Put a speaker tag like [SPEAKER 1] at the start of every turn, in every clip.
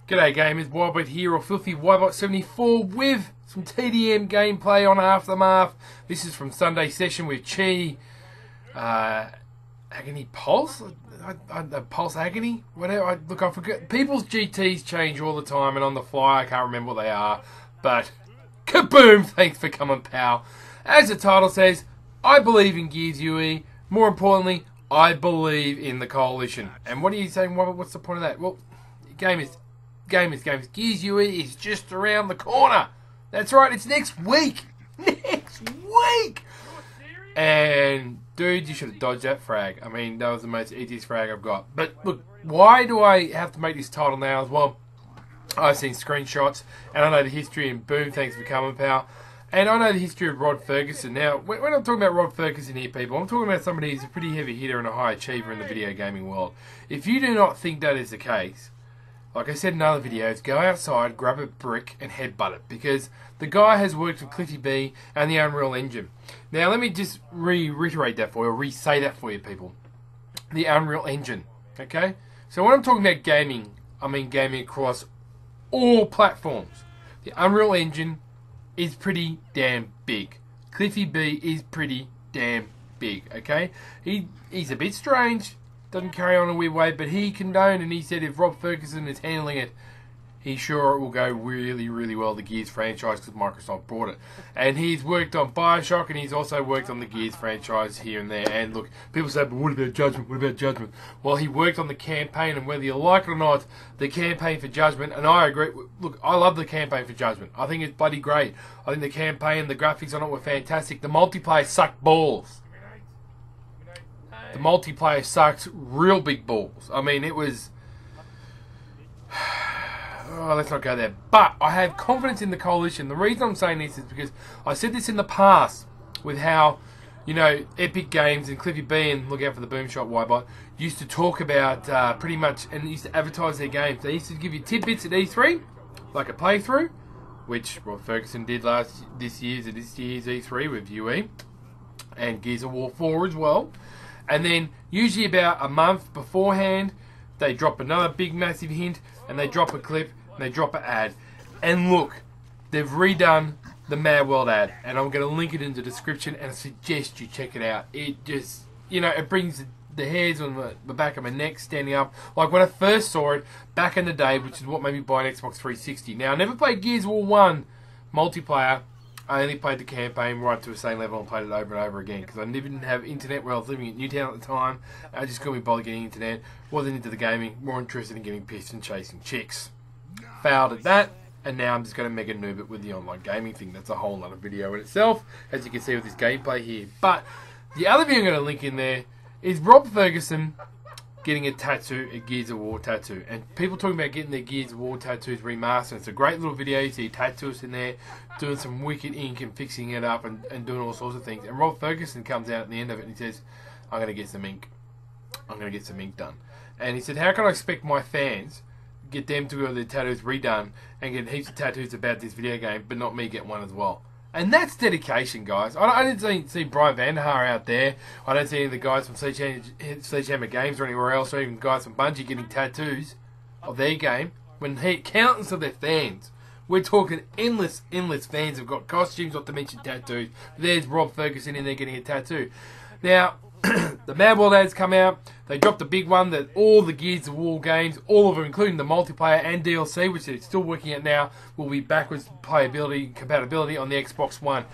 [SPEAKER 1] G'day gamers, Wybot here, or Filthy Wybot 74 with some TDM gameplay on Aftermath. This is from Sunday session with Chi, Agony Pulse? Pulse Agony? Whatever. Look, I forget. People's GTs change all the time, and on the fly I can't remember what they are. But, kaboom! Thanks for coming, pal. As the title says, I believe in Gears UE. More importantly, I believe in the Coalition. And what are you saying, Wybot? What's the point of that? Well, gamers. Gears UE is just around the corner. That's right, it's next week. Next week! And, dude, you should have dodged that frag. I mean, that was the most easiest frag I've got. But, look, why do I have to make this title now as well? I've seen screenshots, and I know the history, and boom, thanks for coming, pal. And I know the history of Rod Ferguson. Now, when I'm talking about Rod Ferguson here, people, I'm talking about somebody who's a pretty heavy hitter and a high achiever in the video gaming world. If you do not think that is the case, like I said in other videos, go outside, grab a brick and headbutt it, because the guy has worked with Cliffy B and the Unreal Engine. Now let me just reiterate that for you, or re-say that for you, people. The Unreal Engine, okay? So when I'm talking about gaming, I mean gaming across all platforms. The Unreal Engine is pretty damn big. Cliffy B is pretty damn big, okay? He's a bit strange. Doesn't carry on a weird way, but he condoned and he said if Rob Ferguson is handling it, he's sure it will go really, really well, the Gears franchise, because Microsoft brought it. And he's worked on Bioshock, and he's also worked on the Gears franchise here and there. And look, people say, but what about Judgment? What about Judgment? Well, he worked on the campaign, and whether you like it or not, the campaign for Judgment, and I agree, look, I love the campaign for Judgment. I think it's bloody great. I think the campaign, the graphics on it were fantastic. The multiplayer sucked balls. The multiplayer sucked real big balls. I mean, it was... Oh, let's not go there. But I have confidence in the Coalition. The reason I'm saying this is because I said this in the past with how, you know, Epic Games and Cliffy B and look out for the boom shot Wybot used to talk about pretty much, and used to advertise their games. They used to give you tidbits at E3, like a playthrough, which Rob Ferguson did this year's E3 with UE, and Gears of War 4 as well. And then, usually about a month beforehand, they drop another big massive hint, and they drop a clip, and they drop an ad. And look, they've redone the Mad World ad, and I'm going to link it in the description, and I suggest you check it out. It just, you know, it brings the hairs on the back of my neck standing up. Like when I first saw it, back in the day, which is what made me buy an Xbox 360. Now, I never played Gears of War 1 multiplayer. I only played the campaign right to the same level and played it over and over again because I didn't have internet where I was living in Newtown at the time. I just couldn't be bothered getting internet. Wasn't into the gaming. More interested in getting pissed and chasing chicks. Failed at that, and now I'm just going to mega noob it with the online gaming thing. That's a whole other video in itself, as you can see with this gameplay here. But the other video I'm going to link in there is Rob Ferguson getting a tattoo, a Gears of War tattoo. And people talking about getting their Gears of War tattoos remastered. It's a great little video. You see tattooists in there doing some wicked ink and fixing it up and doing all sorts of things. And Rob Ferguson comes out at the end of it and he says, I'm going to get some ink. I'm going to get some ink done. And he said, how can I expect my fans, get them to get their tattoos redone and get heaps of tattoos about this video game, but not me get one as well? And that's dedication, guys. I didn't see Brian Vanderhaar out there. I don't see any of the guys from Sledgehammer Games or anywhere else, or even guys from Bungie getting tattoos of their game. When countless of their fans, we're talking endless fans have got costumes, not to mention tattoos. There's Rob Ferguson in there getting a tattoo. Now, the Mad World ads come out. They dropped a big one that all the Gears of War games, all of them, including the multiplayer and DLC, which they're still working at now, will be backwards playability compatibility on the Xbox One.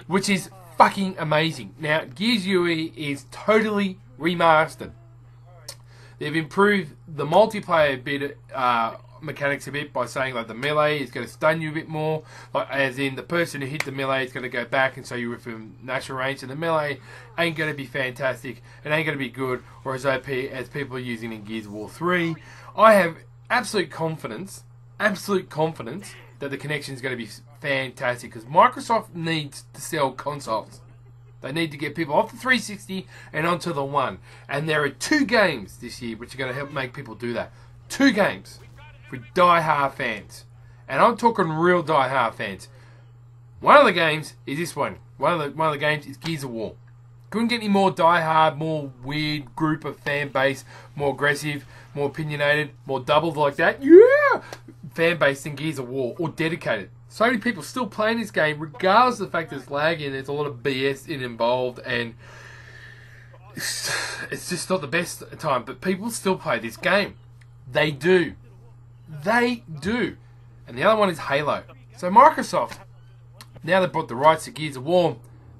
[SPEAKER 1] Which is fucking amazing. Now, Gears UE is totally remastered. They've improved the multiplayer bit, mechanics a bit by saying like the melee is going to stun you a bit more, like as in the person who hit the melee is going to go back and so you within natural range, and the melee ain't going to be fantastic, it ain't going to be good or as OP as people are using in Gears of War 3. I have absolute confidence that the connection is going to be fantastic because Microsoft needs to sell consoles. They need to get people off the 360 and onto the One, and there are 2 games this year which are going to help make people do that. 2 games for die-hard fans. And I'm talking real die-hard fans. One of the games is this one. One of the games is Gears of War. Couldn't get any more diehard, more weird group of fan base, more aggressive, more opinionated, more doubled like that. Yeah! Fan base than Gears of War, or dedicated. So many people still playing this game, regardless of the fact there's lag and there's a lot of BS involved, and it's just not the best time. But people still play this game. They do. They do. And the other one is Halo. So Microsoft, now they've brought the rights to Gears of War,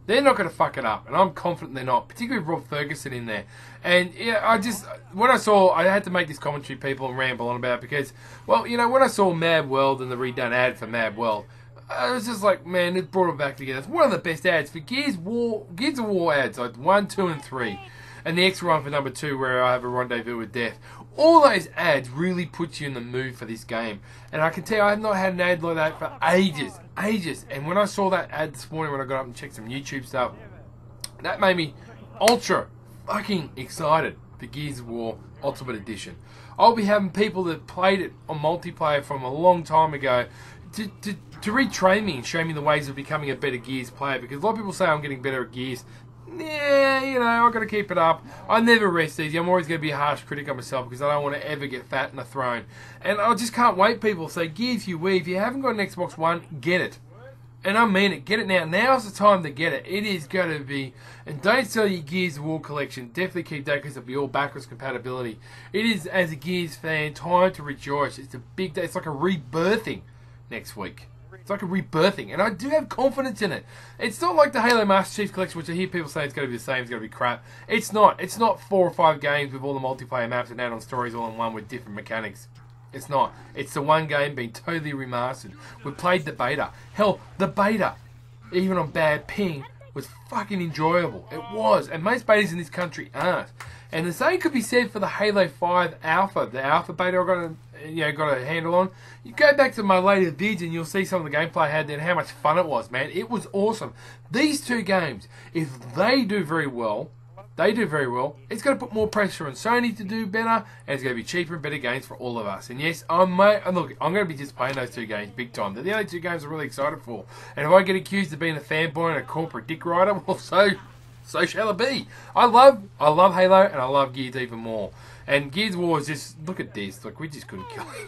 [SPEAKER 1] they're not going to fuck it up, and I'm confident they're not, particularly with Rob Ferguson in there. And yeah, when I saw, I had to make this commentary, people, and ramble on about it because, well, you know, when I saw Mad World and the redone ad for Mad World, I was just like, man, it brought it back together. It's one of the best ads for Gears of War ads, like 1, 2, and 3. And the extra one for number 2, where I have a rendezvous with death. All those ads really put you in the mood for this game. And I can tell you, I have not had an ad like that for ages. And when I saw that ad this morning, when I got up and checked some YouTube stuff, that made me ultra fucking excited for Gears of War Ultimate Edition. I'll be having people that played it on multiplayer from a long time ago to retrain me and show me the ways of becoming a better Gears player, because a lot of people say I'm getting better at Gears. Yeah, you know, I've got to keep it up. I never rest easy. I'm always going to be a harsh critic of myself because I don't want to ever get fat in a throne. And I just can't wait, people say, Gears you if you haven't got an Xbox One, get it. And I mean it, get it now. Now's the time to get it. It is going to be, and don't sell your Gears of War collection. Definitely keep that because it'll be all backwards compatibility. It is, as a Gears fan, time to rejoice. It's a big day. It's like a rebirthing next week. It's like a rebirthing, and I do have confidence in it. It's not like the Halo Master Chief Collection, which I hear people say it's going to be the same, it's going to be crap. It's not. It's not 4 or 5 games with all the multiplayer maps and add-on stories all in one with different mechanics. It's not. It's the one game being totally remastered. We played the beta. Hell, the beta, even on bad ping, was fucking enjoyable. It was, and most betas in this country aren't. And the same could be said for the Halo 5 Alpha, the Alpha beta I got a handle on. You go back to my later vids and you'll see some of the gameplay I had there and how much fun it was, man. It was awesome. These two games, if they do very well, it's going to put more pressure on Sony to do better, and it's going to be cheaper and better games for all of us. And yes, I'm going to be just playing those two games big time. They're the only two games I'm really excited for. And if I get accused of being a fanboy and a corporate dick rider, well, so shall it be. I love Halo, and I love Gears even more. And Gears of War is just, look at this. Look, we just couldn't kill him.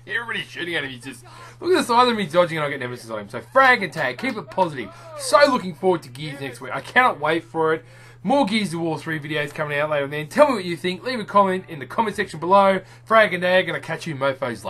[SPEAKER 1] Everybody's shooting at him. He's just, look at the size of me dodging, and I get nemesis on him. So frag and tag, keep it positive. So looking forward to Gears next week. I cannot wait for it. More Gears of War 3 videos coming out later. And then tell me what you think. Leave a comment in the comment section below. Frag and tag, and I'll catch you mofos later.